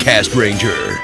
Castranger.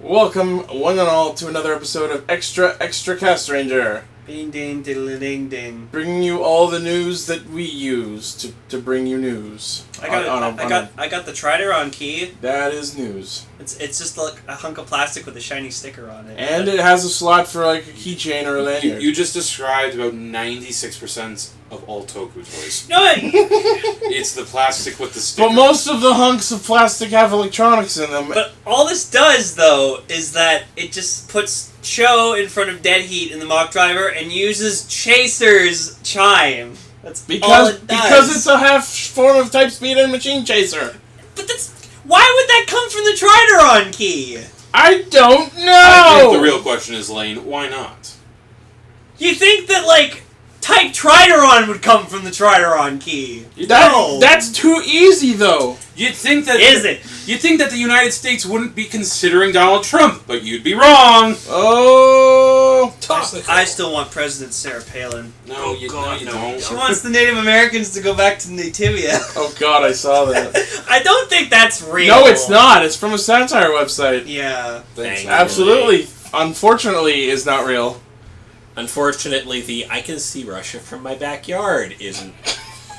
Welcome, one and all, to another episode of Extra Castranger. Ding ding diddly ding ding. Bringing you all the news that we use to bring you news. I got the Trideron key. That is news. It's just like a hunk of plastic with a shiny sticker on it. And it has a slot for like a keychain or a lanyard. You just described about 96% of all Toku toys. No, It's the plastic with the sticker. But most of the hunks of plastic have electronics in them. but all this does though is that it just puts Cho in front of Dead Heat in the mock driver and uses Chaser's chime. That's all it does. Because it's a half form of type speed and machine chaser. But why would that come from the Trideron key? I don't know. I think the real question is, Lane, why not? You think that like Type Trideron would come from the Trideron key? No. That's too easy though. You'd think that Is it? You'd think that the United States wouldn't be considering Donald Trump, but you'd be wrong. Oh, I still want President Sarah Palin. No, you don't. She wants the Native Americans to go back to Nativia. Oh God, I saw that. I don't think that's real. No, it's not. It's from a satire website. Yeah. Thanks. Absolutely. Unfortunately, is not real. Unfortunately, I can see Russia from my backyard isn't.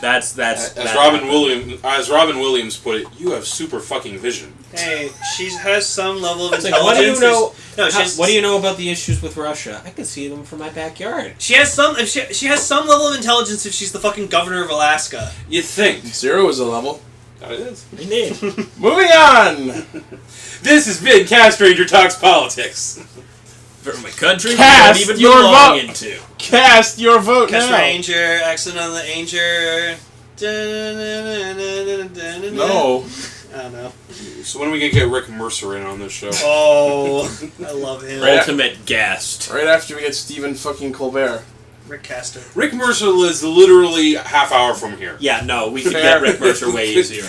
That's As Robin Williams put it, you have super fucking vision. Hey, she has some level of It's like, intelligence. what do you know? No, she has, What do you know about the issues with Russia? I can see them from my backyard. She has some. If she has some level of intelligence if she's the fucking governor of Alaska. You think. 0 is a level. That it is. Indeed. Moving on. This has been Castranger Talks Politics. From a country Cast we don't even your belong vote. into. Cast your vote now. Castranger, accident on the Anger. No. I don't know. So when are we going to get Rick Mercer in on this show? Oh, I love him. Right. Ultimate guest. Right after we get Stephen fucking Colbert. Rick Castor. Rick Mercer is literally a half hour from here. Yeah, no, we could Fair. get Rick Mercer way easier.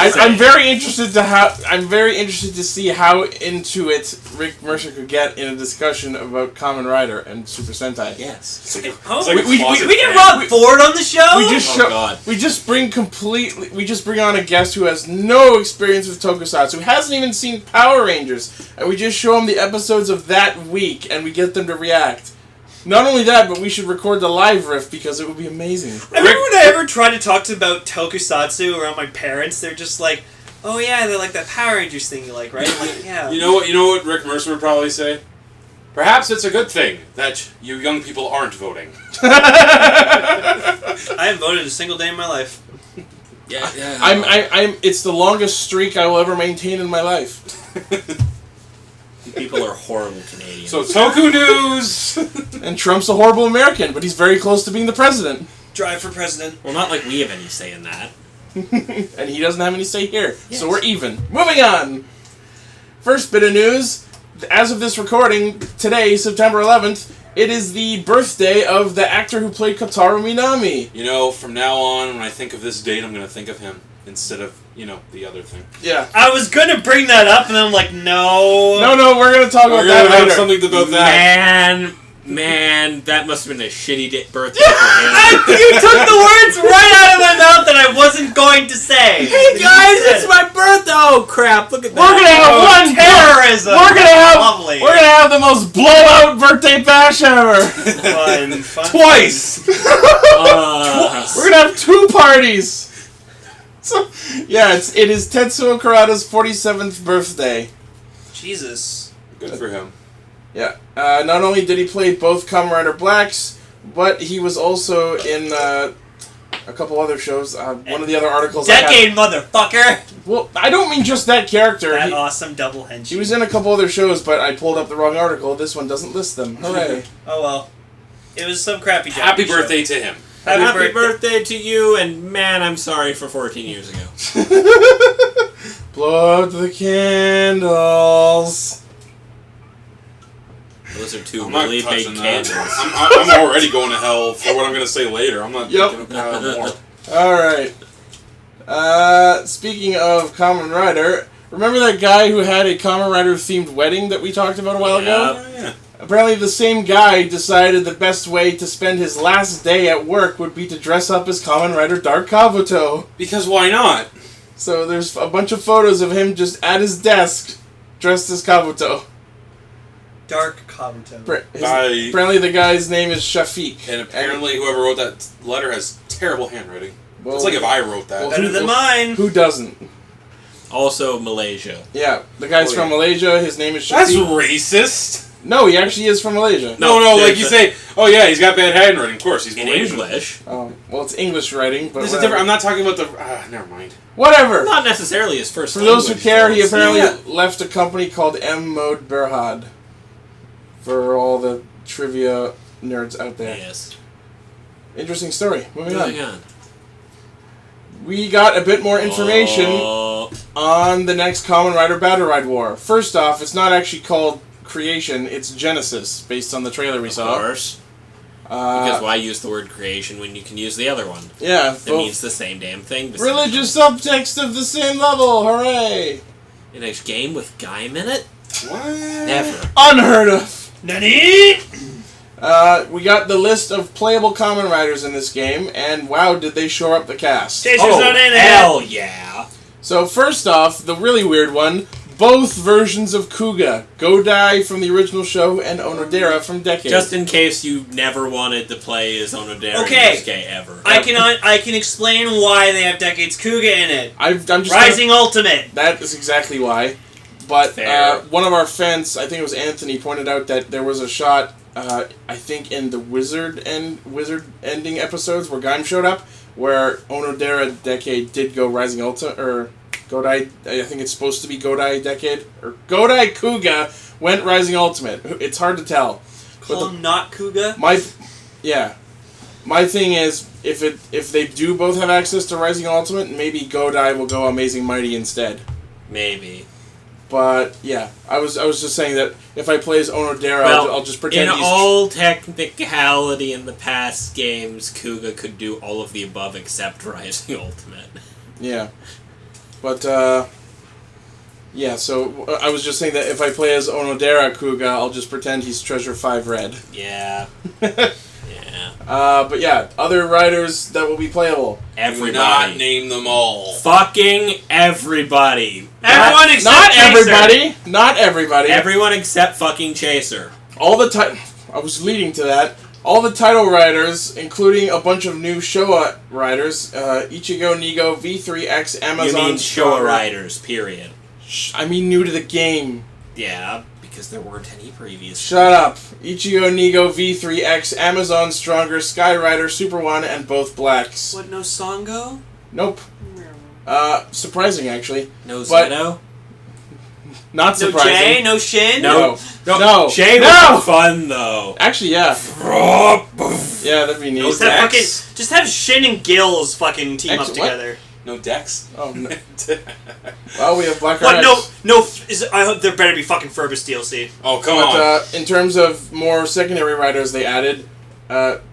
I'm very interested to see how into it Rick Mercer could get in a discussion about Kamen Rider and Super Sentai. Yes. Oh, It's like a we closet get fan. Rob Ford on the show. We just Oh, God. we just bring on a guest who has no experience with Tokusatsu, who hasn't even seen Power Rangers, and we just show him the episodes of that week, and we get them to react. Not only that, but we should record the live riff because it would be amazing. I remember when I ever tried to talk about Tokusatsu around my parents, they're just like, "Oh yeah, they're like that Power Rangers thing you like, right?" I'm like, yeah. You know what Rick Mercer would probably say? Perhaps it's a good thing that you young people aren't voting. I haven't voted a single day in my life. Yeah. It's the longest streak I will ever maintain in my life. People are horrible Canadians. So Toku news. And Trump's a horrible American, but he's very close to being the president. Drive for president. Well, not like we have any say in that. And he doesn't have any say here, Yes. so we're even. Moving on! First bit of news, as of this recording, today, September 11th, it is the birthday of the actor who played Kotaro Minami. You know, from now on, when I think of this date, I'm going to think of him instead of, the other thing. Yeah. I was gonna bring that up, and then I'm like, no. No, we're gonna talk about We're that going to have later. something about that. Man, that must have been a shitty birthday for him. You took the words right out of my mouth that I wasn't going to say. Hey guys, it's my birthday! Oh crap! Look at that. We're gonna have one terrorism. We're gonna have the most blowout birthday bash ever. Fun. Twice! We're gonna have 2 parties. So, yeah, it is Tetsuo Kurata's 47th birthday. Jesus. Good for him. Yeah. Not only did he play both Kamen Rider Blacks, but he was also in a couple other shows. One of the other articles Decade, motherfucker! Well, I don't mean just that character. That awesome double henchman. He was in a couple other shows, but I pulled up the wrong article. This one doesn't list them. Hooray. Oh well. It was some crappy job. Happy birthday to him. Happy birthday to you, and man, I'm sorry for 14 years ago. Blow out the candles. Those are 2 I'm not really big touching that. candles. I'm already going to hell for what I'm going to say later. I'm not thinking of that more. Alright. Speaking of Kamen Rider, remember that guy who had a Kamen Rider themed wedding that we talked about a while ago? Oh, yeah. Apparently the same guy decided the best way to spend his last day at work would be to dress up as Kamen Rider Dark Kabuto. Because why not? So there's a bunch of photos of him just at his desk, dressed as Kabuto. Dark Kabuto. Apparently the guy's name is Shafiq. And apparently whoever wrote that letter has terrible handwriting. Well, It's like if I wrote that. Better than mine. Who doesn't? Also Malaysia. Yeah, the guy's from Malaysia. His name is Shafiq. That's racist. No, he actually is from Malaysia. No, like you say, oh yeah, he's got bad handwriting. Of course, he's In Malaysian. English. Oh, well, it's English writing, but There's a whatever. different. I'm not talking about the. Never mind. Whatever. Not necessarily his first For those who language, care, though. he apparently Yeah. left a company called M Mode Berhad. For all the trivia nerds out there. Yes. Interesting story. Moving Moving on. on. We got a bit more information Oh, on the next Kamen Rider Battle Ride War. First off, it's not actually called Creation, it's Genesis, based on the trailer we of saw. course. Because Uh, why use the word creation when you can use the other one? yeah, It both means the same damn thing. the same religious subtext of the same level, hooray! In a game with Gaim in it? What? Never. Unheard of! Nani? We got the list of playable Kamen Riders in this game, and wow, did they shore up the cast. Chaser's Oh, not in it. hell yeah. So first off, the really weird one, both versions of Kuga. Godai from the original show and Onodera from Decade. Just in case you never wanted to play as Onodera Okay. Yusuke ever. I can explain why they have Decades Kuga in it. I'm just Rising Ultimate. That is exactly why. But Fair. one of our fans, I think it was Anthony, pointed out that there was a shot, I think in the Wizard ending episodes where Gaim showed up, where Onodera Decade did go Rising Ultimate, or Godai, I think it's supposed to be Godai Decade, or Godai Kuga went Rising Ultimate. It's hard to tell. Call him not Kuga. My thing is, if they do both have access to Rising Ultimate, maybe Godai will go Amazing Mighty instead. Maybe. But yeah, I was just saying that if I play as Onodera, Well, I'll just pretend in he's all technicality in the past games, Kuga could do all of the above except Rising Ultimate. yeah. But yeah, so I was just saying that if I play as Onodera Kuga, I'll just pretend he's Treasure 5 Red. Yeah. Yeah. But yeah, other riders that will be playable. Do Everybody. not name them all. Fucking everybody. Everyone except Not Chaser. everybody. Not everybody. Everyone except fucking Chaser. All the time. I was leading to that. All the title riders, including a bunch of new Showa riders, Ichigo, Nigo, V3X, Amazon. You mean Showa Stronger. Riders, period. I mean new to the game. Yeah, because there weren't any previous. Shut up. Ichigo, Nigo, V3X, Amazon Stronger, Skyrider, Super One, and both Blacks. What, no Songo? Nope. Surprising, actually. No But- Zeto? Not No surprising. Jay? No Shin? No. No. No. Shay No. was fun, though. Actually, yeah. Yeah, that'd be neat. Just have, just have Shin and Gills fucking team up Actually, what? together. No Dex. Oh, no. Well, we have Black What? Riders. I hope there better be fucking Furbus DLC. Oh come But on. in terms of more secondary riders they added,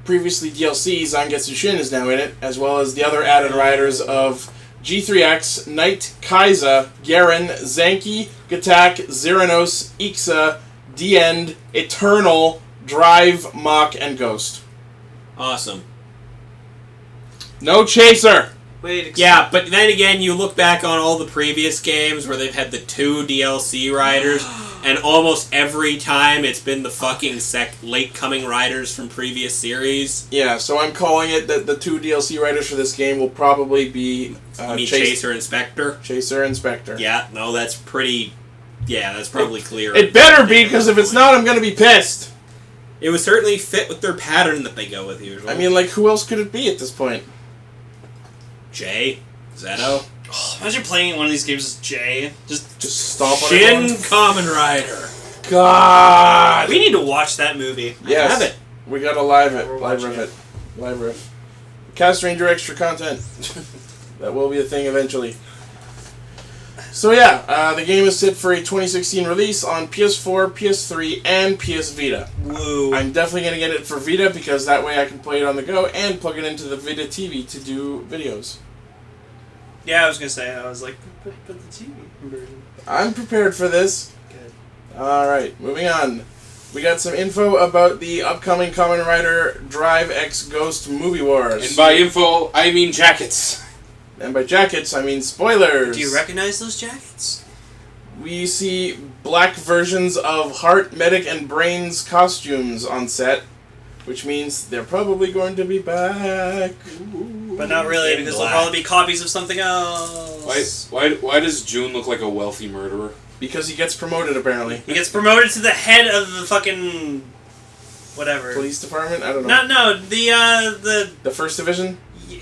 previously DLC, Zangetsu Shin is now in it, as well as the other added riders of G3X, Knight, Kaiza, Garen, Zanki, Gatak, Zeranos, Ixa, D-End, Eternal, Drive, Mach, and Ghost. Awesome. No Chaser! Wait, Yeah, but then again, you look back on all the previous games where they've had the 2 DLC riders, and almost every time it's been the fucking late-coming riders from previous series. Yeah, so I'm calling it that the 2 DLC riders for this game will probably be I mean, Chaser and Spectre. Chaser and Spectre. Yeah, no, that's pretty... Yeah, that's probably clear. It better be, because if it's not, I'm gonna be pissed. It would certainly fit with their pattern that they go with usually. I mean, like, who else could it be at this point? Jay? Zeto? imagine playing one of these games as Jay. Just stomp on Shin everyone. Kamen Rider. God! we need to watch that movie. Yes. have it. We gotta live it. We're Live watching riff it. Live riff. Castranger extra content. That will be a thing eventually. So yeah, the game is set for a 2016 release on PS4, PS3, and PS Vita. Woo. I'm definitely going to get it for Vita because that way I can play it on the go and plug it into the Vita TV to do videos. Yeah, I was gonna say. I was like, put the TV version. I'm prepared for this. Good. Alright, moving on. We got some info about the upcoming Kamen Rider Drive X Ghost Movie Wars. And by info, I mean jackets. And by jackets, I mean spoilers. Do you recognize those jackets? We see black versions of Heart, Medic, and Brains costumes on set, which means they're probably going to be back. But not really, because they'll probably be copies of something else. Why does June look like a wealthy murderer? Because he gets promoted, apparently. He gets promoted to the head of the fucking... whatever. Police department? I don't know. No, the... The first division? Yeah,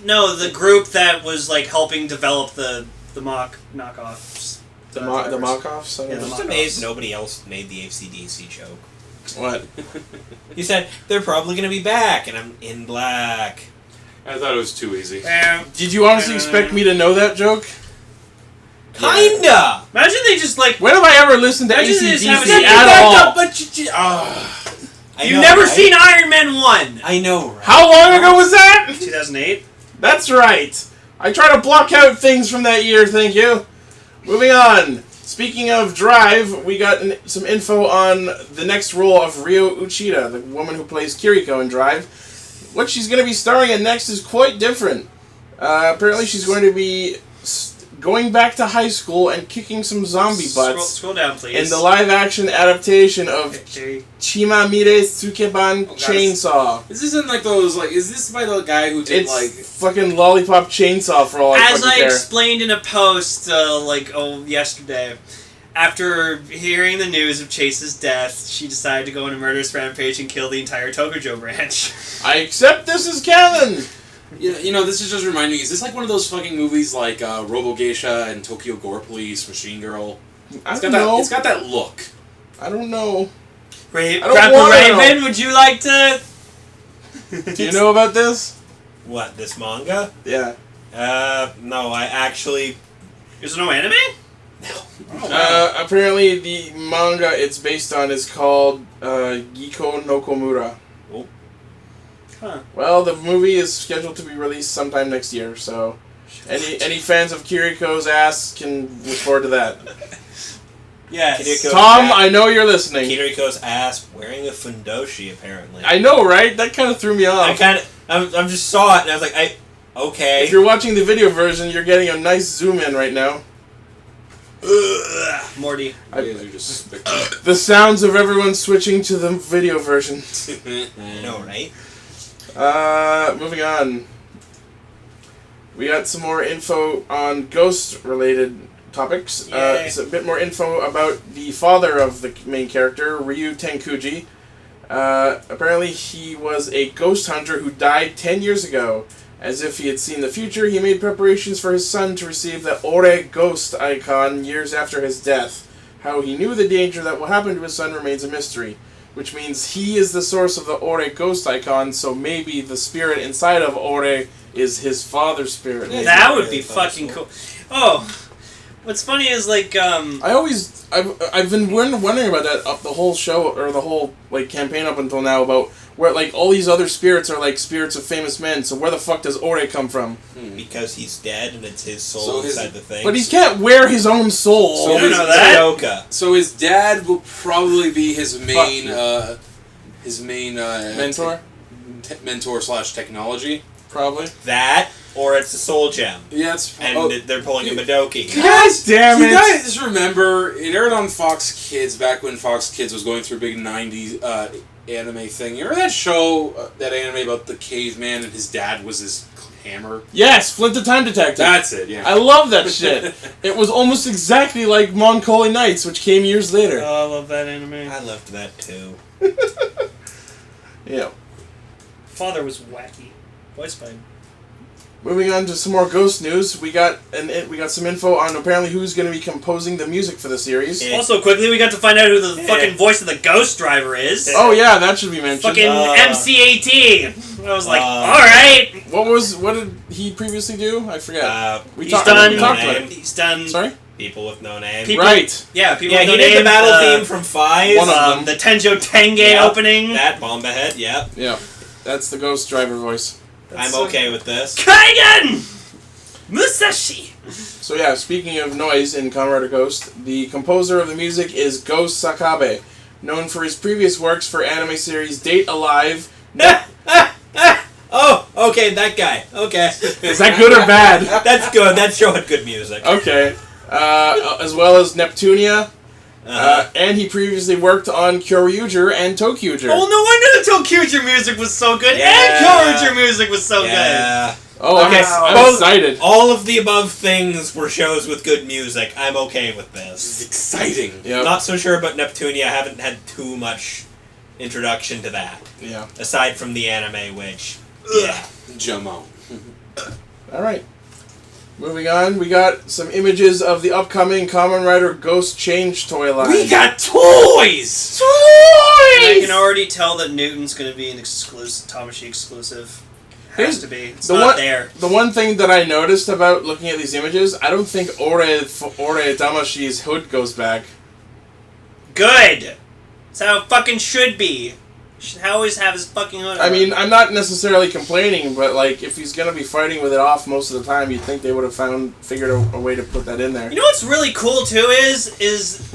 no, the group that was, like, helping develop the mock knockoffs. The mock-offs? I don't Yeah, know. I'm just amazed nobody else made the AC/DC joke. What? You said, they're probably going to be back, and I'm in black. I thought it was too easy. Did you honestly expect me to know that joke? Kinda! Imagine they just, like... When have I ever listened to Imagine they just have AC/DC it- at all? You've never seen Iron Man 1! I know, right? How long ago was that? 2008? That's right. I try to block out things from that year, thank you. Moving on. Speaking of Drive, we got some info on the next role of Ryo Uchida, the woman who plays Kiriko in Drive. What she's going to be starring in next is quite different. Apparently she's going to be going back to high school and kicking some zombie butts Scroll down, please. in the live-action adaptation of Okay. Chimamire Tsukeban Chainsaw. Is this in like those is this by the guy who did It's fucking Lollipop Chainsaw for all I As fucking I care. explained in a post, yesterday, after hearing the news of Chase's death, she decided to go on a murderous rampage and kill the entire Tokujo branch. I accept this as canon! You know, this is just reminding me, is this like one of those fucking movies like Robo Geisha and Tokyo Gore Police, Machine Girl? I don't know. It's got that look. I don't know. I don't Grandpa wanna Raven, know. would you like to... Do you know about this? What, this manga? Yeah. No, I actually... Is there no anime? Apparently the manga it's based on is called Giko no Komura. Huh. Well, the movie is scheduled to be released sometime next year, so any fans of Kiriko's ass can look forward to that. Yes. Kiriko- Tom, I know you're listening. Kiriko's ass wearing a fundoshi, apparently. I know, right? That kind of threw me off. I just saw it, and I was like, okay. If you're watching the video version, you're getting a nice zoom in right now. Ugh, Morty. You guys are just The sounds of everyone switching to the video version. I know, right? Moving on. We got some more info on ghost-related topics. Yay. It's a bit more info about the father of the main character, Ryu Tenkuji. Apparently he was a ghost hunter who died 10 years ago. As if he had seen the future, he made preparations for his son to receive the Ore ghost icon years after his death. How he knew the danger that will happen to his son remains a mystery. Which means he is the source of the Ore ghost icon, so maybe the spirit inside of Ore is his father's spirit. Yeah. That would be Really fucking possible. cool. Oh, what's funny is I've been wondering about that up the whole show, or the whole campaign up until now, about where all these other spirits are spirits of famous men, so where the fuck does Ore come from? Because he's dead, and it's his soul So his- inside the thing. But he can't wear his own soul. So I don't his- know that. Yoka. So his dad will probably be his main, Mentor? mentor / technology. Probably. That, or it's a soul gem. Yeah, it's And they're pulling a Madoki. God damn You it! guys remember it aired on Fox Kids back when Fox Kids was going through a big '90s anime thing. You remember that show, that anime about the caveman and his dad was his hammer? Yes, Flint the Time Detective. That's it. Yeah. I love that shit. It was almost exactly like Moncolli Nights, which came years later. Oh, I love that anime. I loved that too. Yeah. Father was wacky. Voiced by Moving on to some more Ghost news, we got some info on apparently who's going to be composing the music for the series. Yeah. Also, quickly, we got to find out who the fucking voice of the Ghost Driver is. Oh yeah, that should be mentioned. Fucking MC-18. I was like, Uh, alright. What did he previously do? I forget. We He's talked done. about it. He's done. Sorry? People with no name. People- Right. Yeah, people. Yeah, with he no did the name, battle theme from Five. One of them. the Tenjo Tenge Yeah. opening. That Bomba Head, yep. Yeah. That's the Ghost Driver voice. I'm okay with this. Kaigan Musashi. So yeah, speaking of noise in Kamen Rider Ghost, the composer of the music is Go Sakabe, known for his previous works for anime series Date Alive. Oh, Okay, that guy. Okay. Is that good or bad? That's good. That's showing good music. Okay. As well as Neptunia. And he previously worked on Kyoryuger and Tokyuger. Oh, no wonder the Tokyuger music was so good, and Kyoryuger music was so good. Oh, okay. Wow. I'm excited. All of the above things were shows with good music. I'm okay with This this. is exciting. Yep. Not so sure about Neptunia. I haven't had too much introduction to that. Yeah. Aside from the anime, which... Yeah. Jummo. Alright. Moving on, we got some images of the upcoming Kamen Rider Ghost Change toy line. We got toys! I can already tell that Newton's going to be an exclusive, Tamashi exclusive. Has to be. It's not there. The one thing that I noticed about looking at these images, I don't think Ore Tamashi's hood goes back. Good! That's how it fucking should be. Should always have his fucking hood I on. mean, I'm not necessarily complaining, but like, if he's gonna be fighting with it off most of the time, you'd think they would have figured a way to put that in there. You know what's really cool too is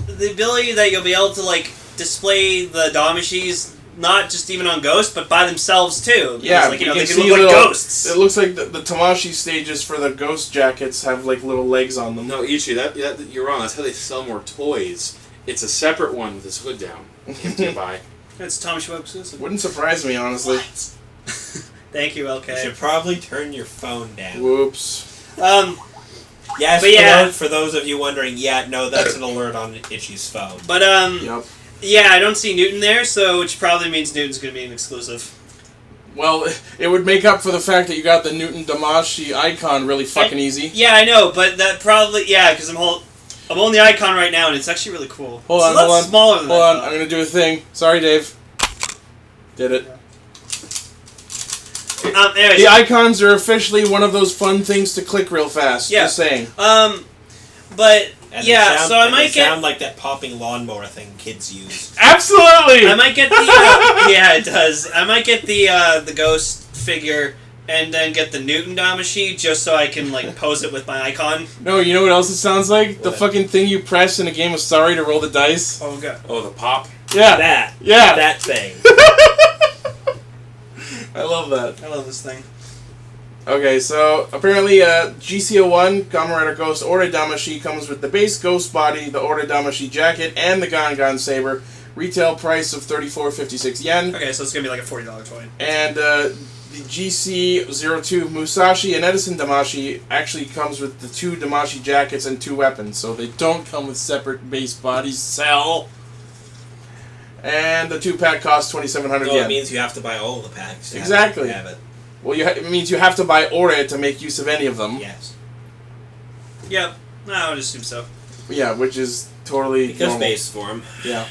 the ability that you'll be able to like display the Damashis not just even on Ghost, but by themselves too. Because, Yeah, like, you they can can see look like little- ghosts. It looks like the Tamashi stages for the Ghost jackets have like little legs on them. No, Ichi, that you're wrong. That's how they sell more toys. It's a separate one with his hood down. You have to buy. It's Tamashi Web exclusive. Wouldn't surprise me, honestly. Thank you, You LK. should probably turn your phone down. Whoops. Yes, But yeah. for those of you wondering, no, that's an alert on Ichi's phone. But Yep. yeah, I don't see Newton there, so which probably means Newton's gonna be an exclusive. Well, it would make up for the fact that you got the Newton Damashi icon really fucking easy. Yeah, I know, but that probably because I'm on the icon right now, and it's actually really cool. Hold It's on, a lot hold on. smaller than Hold I on, thought. I'm gonna do a thing. Sorry, Dave. Did it. Anyways, The icons are officially one of those fun things to click real fast. Yeah. Just saying. but And yeah, they sound, so I and might they get. sound like that popping lawnmower thing kids use. Absolutely! I might get the yeah, it does. I might get the ghost figure and then get the Newton Damashi just so I can like pose it with my icon. No, you know what else it sounds like? The What? fucking thing you press in a game of Sorry to roll the dice. Oh god. Oh, the pop. Yeah. That. Yeah. That thing. I love that. I love this thing. Okay, so apparently GCO1, Kamen Rider Ghost Ore Damashi comes with the base Ghost body, the Ore Damashi jacket, and the Gangan Saber. Retail price of 34.56 yen. Okay, so it's gonna be like a $40 toy. And the GC02 Musashi and Edison Damashi actually comes with the 2 Damashi jackets and 2 weapons, so they don't come with separate base bodies. Sell. And the 2-pack costs 2,700 So yen. it means you have to buy all the packs. to Exactly. Have it. Well, it means you have to buy Ore to make use of any of them. Yes. Yep. No, I would assume so. Yeah, which is totally Because normal. base form. Yeah.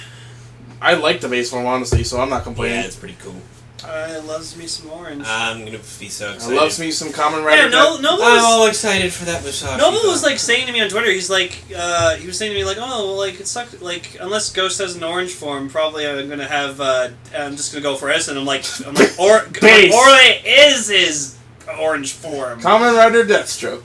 I like the base form, honestly, so I'm not Yeah, complaining. it's pretty cool. It loves me some orange. I'm gonna be so I excited. loves me some Kamen Rider. yeah, Nova I'm was, all excited for that Musashi. Nova though. was like saying to me on Twitter, he's like, he was saying to me like, oh, well, like it sucked, like unless Ghost has an orange form, probably I'm gonna have, I'm just gonna go for Edison. I'm like, Base. Ore is his orange form. Kamen Rider Deathstroke.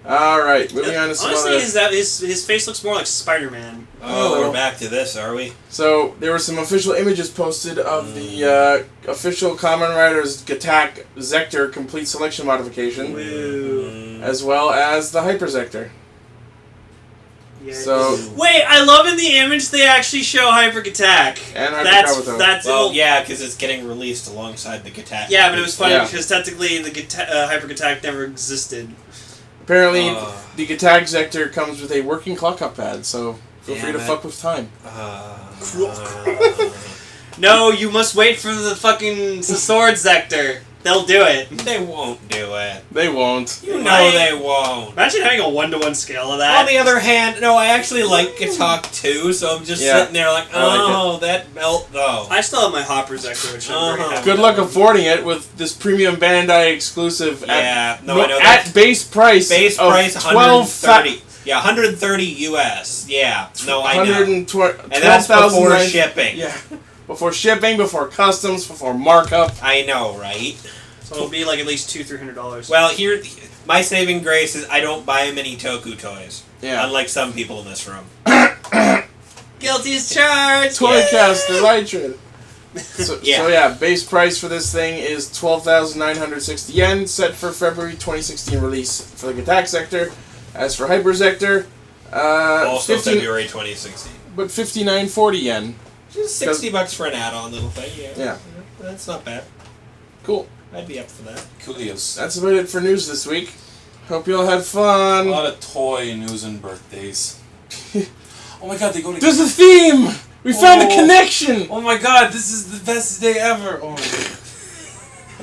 Alright, moving on to some Honestly, other... his face looks more like Spider-Man. Oh, we're back to this, are we? So, there were some official images posted of the official Kamen Rider's Attack Zector Complete Selection Modification, Woo. as well as the Hyper Zector. Yeah. So, Wait, I love in the image they actually show Hyper Attack. and Hyper That's Kabuto. well, Yeah, because it's getting released alongside the Gatak. yeah, but it was funny Yeah. because technically the Hyper Attack never existed. Apparently, the Attack Zector comes with a working clock up pad, so feel free to Damn it. fuck with time. No, you must wait for the fucking Sword Zector. They'll do it. They won't do it. They won't. You know Right. they won't. Imagine having a 1-to-1 scale of that. On the other hand, no, I actually like Gatak too, so I'm just Yeah. sitting there like, I like oh, that belt though. I still have my Hopper Zector, which I'm very happy Good with. luck affording it with this premium Bandai exclusive Yeah, at, no, I know at that. base price Base of price 12,000 $130. Yeah, $130 US. Yeah, no, I know. 120 And that's before 12,000 shipping. Yeah. Before shipping, before customs, before markup. I know, right? So it'll be like at least $200-300. Well, here, my saving grace is I don't buy many Toku toys. Yeah. Unlike some people in this room. Guilty as charged! Toy Yay! cast, the Lytrin. So Yeah. yeah, base price for this thing is 12,960 yen, set for February 2016 release for the Attack Sector. As for Hyper Sector, Also 15 February 2016. but 5940 yen. Just $60 for an add-on little thing. Yeah. That's not bad. Cool. I'd be up for that. Coolios. That's about it for news this week. Hope you all had A fun. lot of toy news and birthdays. Oh my god, they go together. There's a theme! We found a Oh. connection! Oh my god, this is the best day ever! Oh my god.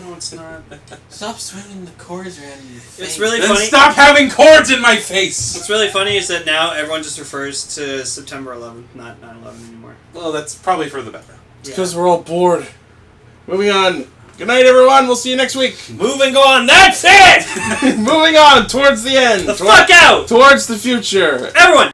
No, it's not. Stop swinging the cords around your face. It's really Then funny. stop having cords in my face! What's really funny is that now everyone just refers to September 11th, not 9/11 anymore. Well, that's probably for the better. It's because we're all bored. Moving on. Good night, everyone. We'll see you next week. Moving on. That's it. Moving on towards the end. The fuck out! Towards the future. Everyone,